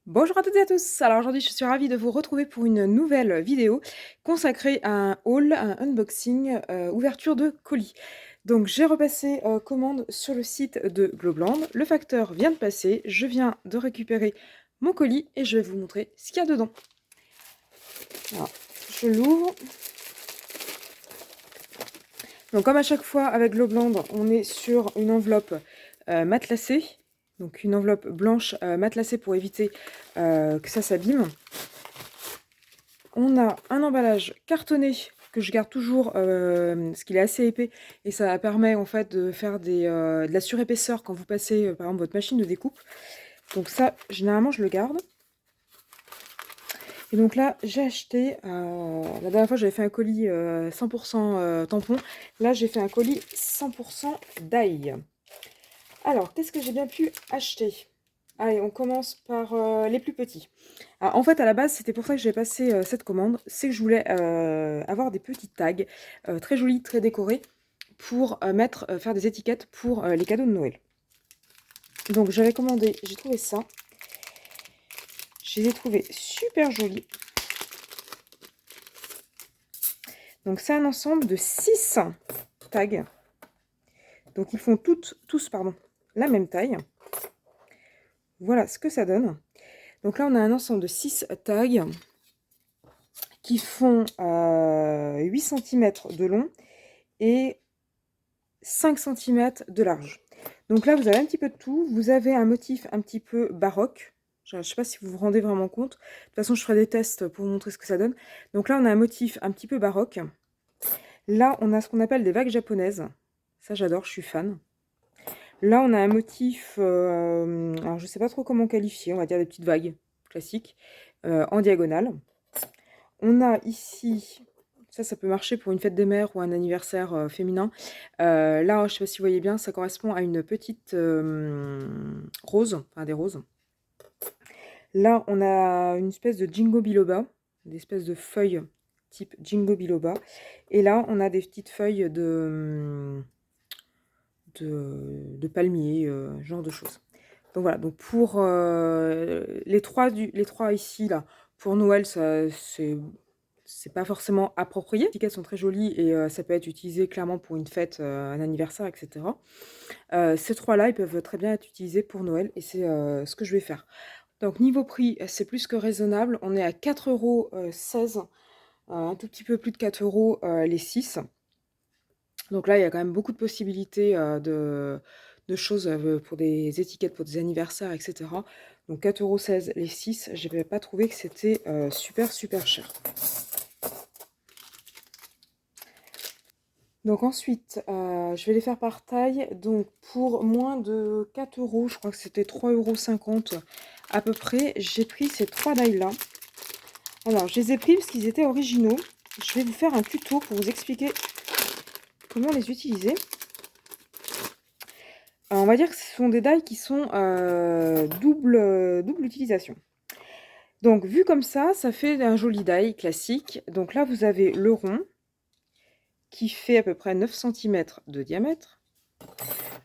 Bonjour à toutes et à tous. Alors aujourd'hui, je suis ravie de vous retrouver pour une nouvelle vidéo consacrée à un haul, un unboxing, ouverture de colis. Donc j'ai repassé, commande sur le site de Globland. Le facteur vient de passer, je viens de récupérer mon colis et je vais vous montrer ce qu'il y a dedans. Alors, je l'ouvre. Donc comme à chaque fois avec Globland, on est sur une enveloppe, matelassée. Donc une enveloppe blanche, matelassée pour éviter, que ça s'abîme. On a un emballage cartonné que je garde toujours, parce qu'il est assez épais et ça permet en fait de faire de la surépaisseur quand vous passez, par exemple votre machine de découpe. Donc ça, généralement, je le garde. Et donc là, j'ai acheté, la dernière fois j'avais fait un colis 100% tampon. Là, j'ai fait un colis 100% d'ail. Alors, qu'est-ce que j'ai bien pu acheter? Allez, on commence par les plus petits. Alors, en fait, à la base, c'était pour ça que j'ai passé cette commande. C'est que je voulais avoir des petits tags très jolis, très décorés, pour faire des étiquettes pour les cadeaux de Noël. Donc, j'avais commandé, j'ai trouvé ça. Je les ai trouvés super jolis. Donc, c'est un ensemble de 6 tags. Donc, ils font tous, pardon, la même taille. Voilà ce que ça donne. Donc là, on a un ensemble de 6 tags qui font 8 cm de long et 5 cm de large. Donc là, vous avez un petit peu de tout. Vous avez un motif un petit peu baroque. Je ne sais pas si vous vous rendez vraiment compte. De toute façon, je ferai des tests pour vous montrer ce que ça donne. Donc là, on a un motif un petit peu baroque. Là, on a ce qu'on appelle des vagues japonaises. Ça, j'adore, je suis fan. Là, on a un motif, alors je ne sais pas trop comment qualifier, on va dire des petites vagues classiques, en diagonale. On a ici, ça peut marcher pour une fête des mères ou un anniversaire féminin. Là, je ne sais pas si vous voyez bien, ça correspond à une petite rose, enfin des roses. Là, on a une espèce de Jingo biloba, des espèces de feuilles type Jingo biloba. Et là, on a des petites feuilles de palmier, genre de choses. Donc voilà, donc pour les trois ici, là, pour Noël, c'est pas forcément approprié. Les étiquettes sont très jolies et ça peut être utilisé clairement pour une fête, un anniversaire, etc. Ces trois-là, ils peuvent très bien être utilisés pour Noël et c'est ce que je vais faire. Donc niveau prix, c'est plus que raisonnable. On est à 4,16 €, un tout petit peu plus de 4 € les 6. Donc là, il y a quand même beaucoup de possibilités de choses pour des étiquettes, pour des anniversaires, etc. Donc 4,16 € les 6, je n'avais pas trouvé que c'était super, super cher. Donc ensuite, je vais les faire par taille. Donc pour moins de 4 €, je crois que c'était 3,50 € à peu près, j'ai pris ces 3 die-là. Alors, je les ai pris parce qu'ils étaient originaux. Je vais vous faire un tuto pour vous expliquer comment les utiliser. On va dire que ce sont des die qui sont double utilisation. Donc, vu comme ça fait un joli die classique. Donc là, vous avez le rond qui fait à peu près 9 cm de diamètre.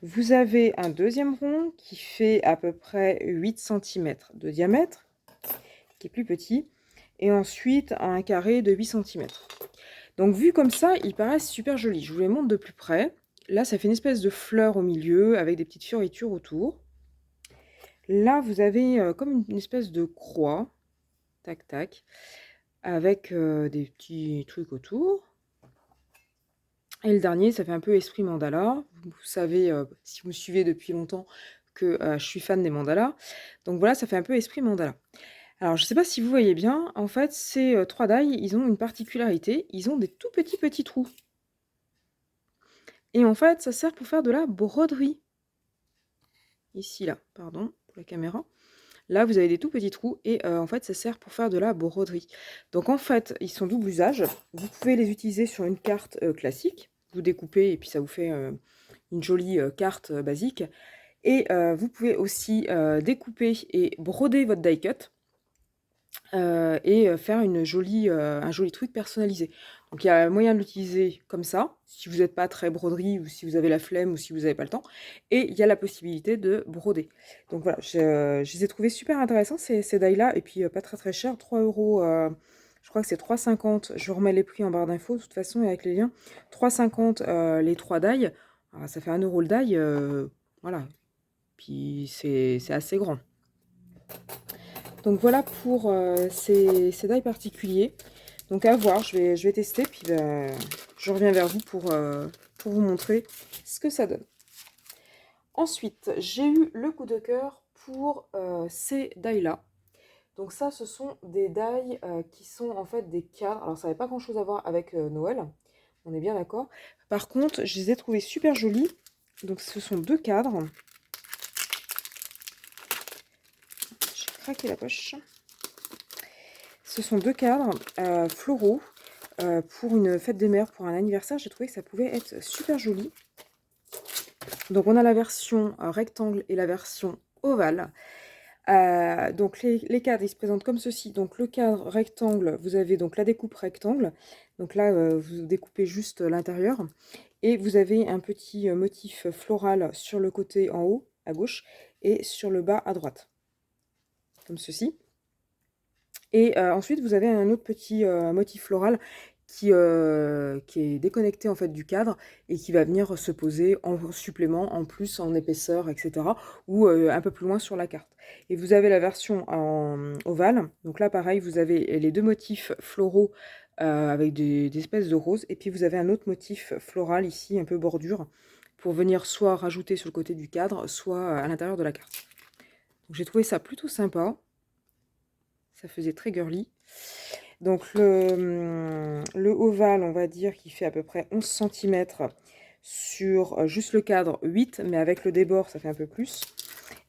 Vous avez un deuxième rond qui fait à peu près 8 cm de diamètre, qui est plus petit. Et ensuite, un carré de 8 cm. Donc, vu comme ça, ils paraissent super jolis. Je vous les montre de plus près. Là, ça fait une espèce de fleur au milieu avec des petites fioritures autour. Là, vous avez comme une espèce de croix, tac tac, avec des petits trucs autour. Et le dernier, ça fait un peu esprit mandala. Vous savez, si vous me suivez depuis longtemps, que je suis fan des mandalas. Donc voilà, ça fait un peu esprit mandala. Alors, je ne sais pas si vous voyez bien, en fait, ces 3 die, ils ont une particularité, ils ont des tout petits trous. Et en fait, ça sert pour faire de la broderie. Ici, là, pardon, pour la caméra. Là, vous avez des tout petits trous et en fait, ça sert pour faire de la broderie. Donc en fait, ils sont double usage. Vous pouvez les utiliser sur une carte classique. Vous découpez et puis ça vous fait une jolie carte basique. Et vous pouvez aussi découper et broder votre die cut et faire un joli truc personnalisé. Donc il y a moyen de l'utiliser comme ça, si vous n'êtes pas très broderie, ou si vous avez la flemme, ou si vous n'avez pas le temps. Et il y a la possibilité de broder. Donc voilà, je les ai trouvés super intéressants, ces die-là, et puis pas très très cher, 3 euros, je crois que c'est 3,50. Je remets les prix en barre d'infos, de toute façon, avec les liens. 3,50 les 3 die. Alors, ça fait 1 euro le die, voilà. Puis c'est assez grand. Donc voilà pour ces die particuliers. Donc à voir, je vais tester, puis je reviens vers vous pour vous montrer ce que ça donne. Ensuite, j'ai eu le coup de cœur pour ces die-là. Donc ça, ce sont des die qui sont en fait des cadres. Alors ça n'avait pas grand-chose à voir avec Noël, on est bien d'accord. Par contre, je les ai trouvés super jolis. Donc ce sont 2 cadres. J'ai craqué la poche. Ce sont 2 cadres floraux pour une fête des mères, pour un anniversaire. J'ai trouvé que ça pouvait être super joli. Donc on a la version rectangle et la version ovale. Donc les cadres, ils se présentent comme ceci. Donc le cadre rectangle, vous avez donc la découpe rectangle. Donc là, vous découpez juste l'intérieur. Et vous avez un petit motif floral sur le côté en haut, à gauche, et sur le bas, à droite. Comme ceci. Et ensuite, vous avez un autre petit motif floral qui est déconnecté en fait du cadre et qui va venir se poser en supplément, en plus, en épaisseur, etc. ou un peu plus loin sur la carte. Et vous avez la version en ovale. Donc là, pareil, vous avez les 2 motifs floraux avec des espèces de roses. Et puis vous avez un autre motif floral ici, un peu bordure, pour venir soit rajouter sur le côté du cadre, soit à l'intérieur de la carte. Donc j'ai trouvé ça plutôt sympa. Ça faisait très girly. Donc le ovale, on va dire qu'il fait à peu près 11 cm sur juste le cadre 8, mais avec le débord, ça fait un peu plus.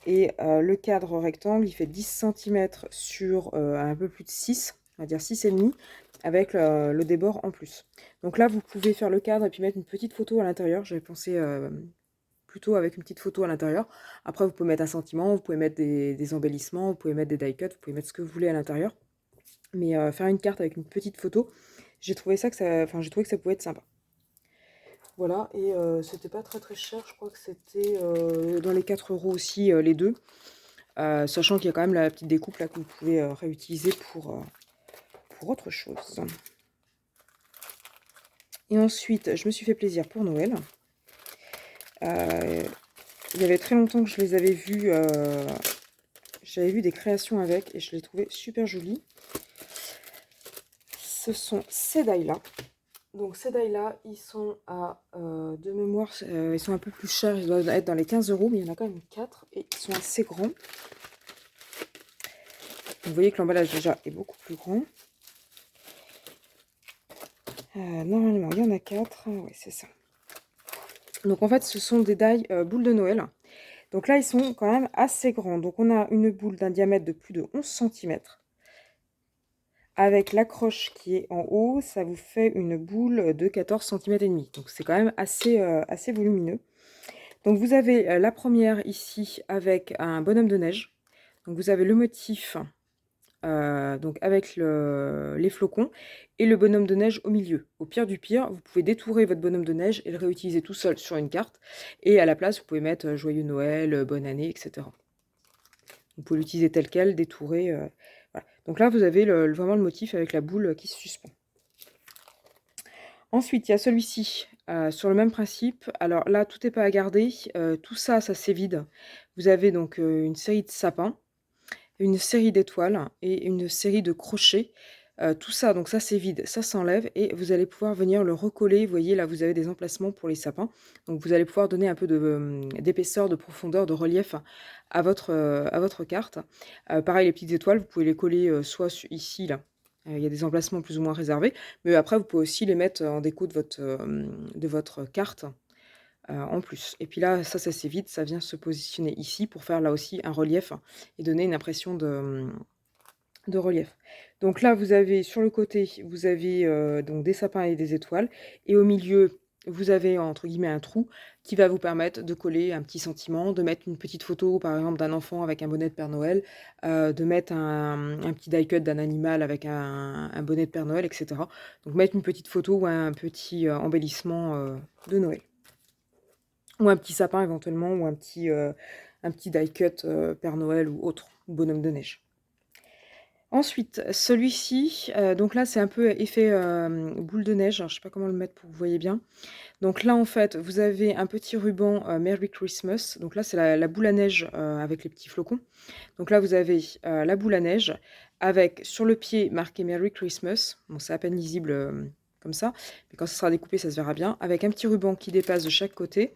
Et le cadre rectangle, il fait 10 cm sur un peu plus de 6, on va dire 6,5, avec le débord en plus. Donc là, vous pouvez faire le cadre et puis mettre une petite photo à l'intérieur. J'avais pensé plutôt avec une petite photo à l'intérieur. Après, vous pouvez mettre un sentiment, vous pouvez mettre des embellissements, vous pouvez mettre des die cuts, vous pouvez mettre ce que vous voulez à l'intérieur. Mais faire une carte avec une petite photo, j'ai trouvé ça j'ai trouvé que ça pouvait être sympa. Voilà, et c'était pas très très cher, je crois que c'était dans les 4 euros aussi les deux. Sachant qu'il y a quand même la petite découpe là que vous pouvez réutiliser pour autre chose. Et ensuite, je me suis fait plaisir pour Noël. Il y avait très longtemps que je les avais vus. J'avais vu des créations avec et je les trouvais super jolies. Ce sont ces die-là. Donc ces die-là, ils sont de mémoire, ils sont un peu plus chers. Ils doivent être dans les 15 euros, mais il y en a quand même 4 et ils sont assez grands. Vous voyez que l'emballage déjà est beaucoup plus grand. Normalement, il y en a 4. Oui, c'est ça. Donc en fait, ce sont des die boules de Noël. Donc là, ils sont quand même assez grands. Donc on a une boule d'un diamètre de plus de 11 cm. Avec l'accroche qui est en haut, ça vous fait une boule de 14 cm et demi. Donc c'est quand même assez volumineux. Donc vous avez la première ici avec un bonhomme de neige. Donc vous avez le motif donc avec les flocons et le bonhomme de neige au milieu. Au pire du pire, vous pouvez détourer votre bonhomme de neige et le réutiliser tout seul sur une carte. Et à la place, vous pouvez mettre Joyeux Noël, Bonne année, etc. Vous pouvez l'utiliser tel quel, détourer. Voilà. Donc là, vous avez vraiment le motif avec la boule qui se suspend. Ensuite, il y a celui-ci, sur le même principe. Alors là, tout n'est pas à garder. Tout ça, ça s'évide. Vous avez donc une série de sapins, une série d'étoiles et une série de crochets. Tout ça, donc ça s'évide, ça s'enlève et vous allez pouvoir venir le recoller. Vous voyez, là, vous avez des emplacements pour les sapins. Donc vous allez pouvoir donner un peu d'épaisseur, de profondeur, de relief à votre carte. Pareil, les petites étoiles, vous pouvez les coller soit ici, là. Il y a des emplacements plus ou moins réservés. Mais après, vous pouvez aussi les mettre en déco de votre carte en plus. Et puis là, ça s'évite, ça vient se positionner ici pour faire là aussi un relief et donner une impression de relief. Donc là, vous avez sur le côté, vous avez donc des sapins et des étoiles. Et au milieu, vous avez entre guillemets un trou qui va vous permettre de coller un petit sentiment, de mettre une petite photo par exemple d'un enfant avec un bonnet de Père Noël, de mettre un petit die cut d'un animal avec un bonnet de Père Noël, etc. Donc mettre une petite photo ou un petit embellissement de Noël. Ou un petit sapin éventuellement, ou un petit die cut Père Noël ou autre, ou bonhomme de neige. Ensuite, celui-ci, donc là c'est un peu effet boule de neige, alors je sais pas comment le mettre pour que vous voyez bien. Donc là en fait, vous avez un petit ruban Merry Christmas, donc là c'est la boule à neige avec les petits flocons. Donc là vous avez la boule à neige avec sur le pied marqué Merry Christmas, bon c'est à peine lisible comme ça, mais quand ça sera découpé ça se verra bien, avec un petit ruban qui dépasse de chaque côté.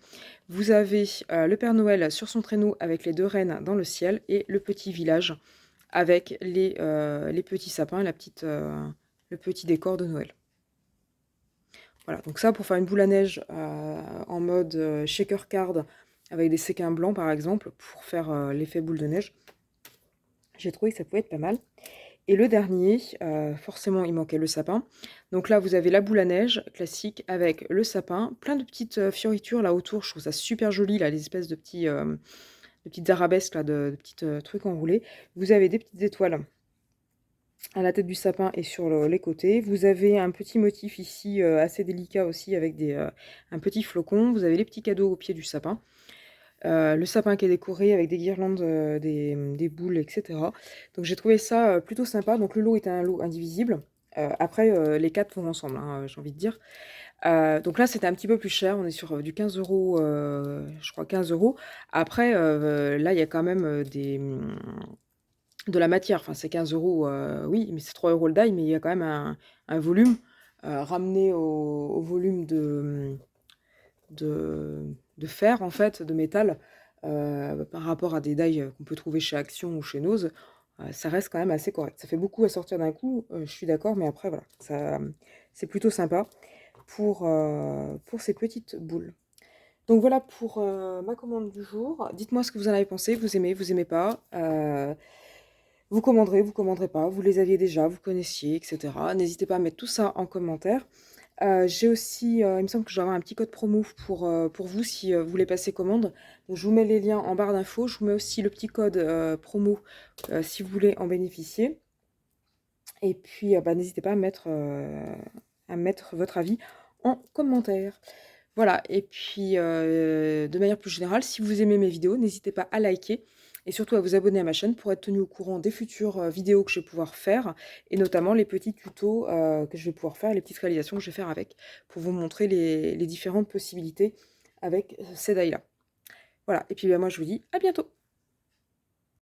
Vous avez le Père Noël sur son traîneau avec les 2 reines dans le ciel et le petit village avec les petits sapins, le petit décor de Noël. Voilà, donc ça pour faire une boule à neige en mode shaker card avec des séquins blancs par exemple, pour faire l'effet boule de neige, j'ai trouvé que ça pouvait être pas mal. Et le dernier, forcément il manquait le sapin. Donc là vous avez la boule à neige classique avec le sapin, plein de petites fioritures là autour, je trouve ça super joli là, les espèces de petites arabesques là, de petits trucs enroulés. Vous avez des petites étoiles à la tête du sapin et sur les côtés. Vous avez un petit motif ici assez délicat aussi avec un petit flocon. Vous avez les petits cadeaux au pied du sapin. Le sapin qui est décoré avec des guirlandes, des boules, etc. Donc j'ai trouvé ça plutôt sympa. Donc le lot est un lot indivisible. Après, les 4 vont ensemble, hein, j'ai envie de dire. Donc là, c'était un petit peu plus cher. On est sur du 15 €, je crois 15 €. Après, là, il y a quand même de la matière. Enfin, c'est 15 €, oui, mais c'est 3 € le die, mais il y a quand même un volume ramené au volume de fer, en fait, de métal, par rapport à des die qu'on peut trouver chez Action ou chez Nose. Ça reste quand même assez correct. Ça fait beaucoup à sortir d'un coup, je suis d'accord, mais après, voilà, c'est plutôt sympa pour ces petites boules. Donc voilà pour ma commande du jour. Dites-moi ce que vous en avez pensé. Vous aimez pas. Vous commanderez pas. Vous les aviez déjà, vous connaissiez, etc. N'hésitez pas à mettre tout ça en commentaire. J'ai aussi, il me semble que je dois avoir un petit code promo pour vous si vous voulez passer commande. Donc, je vous mets les liens en barre d'infos. Je vous mets aussi le petit code promo si vous voulez en bénéficier. Et puis, bah, n'hésitez pas à mettre votre avis en commentaire. Voilà, et puis de manière plus générale, si vous aimez mes vidéos, n'hésitez pas à liker et surtout à vous abonner à ma chaîne pour être tenu au courant des futures vidéos que je vais pouvoir faire et notamment les petits tutos que je vais pouvoir faire, les petites réalisations que je vais faire avec pour vous montrer les différentes possibilités avec ces die-là. Voilà, et puis bah, moi je vous dis à bientôt.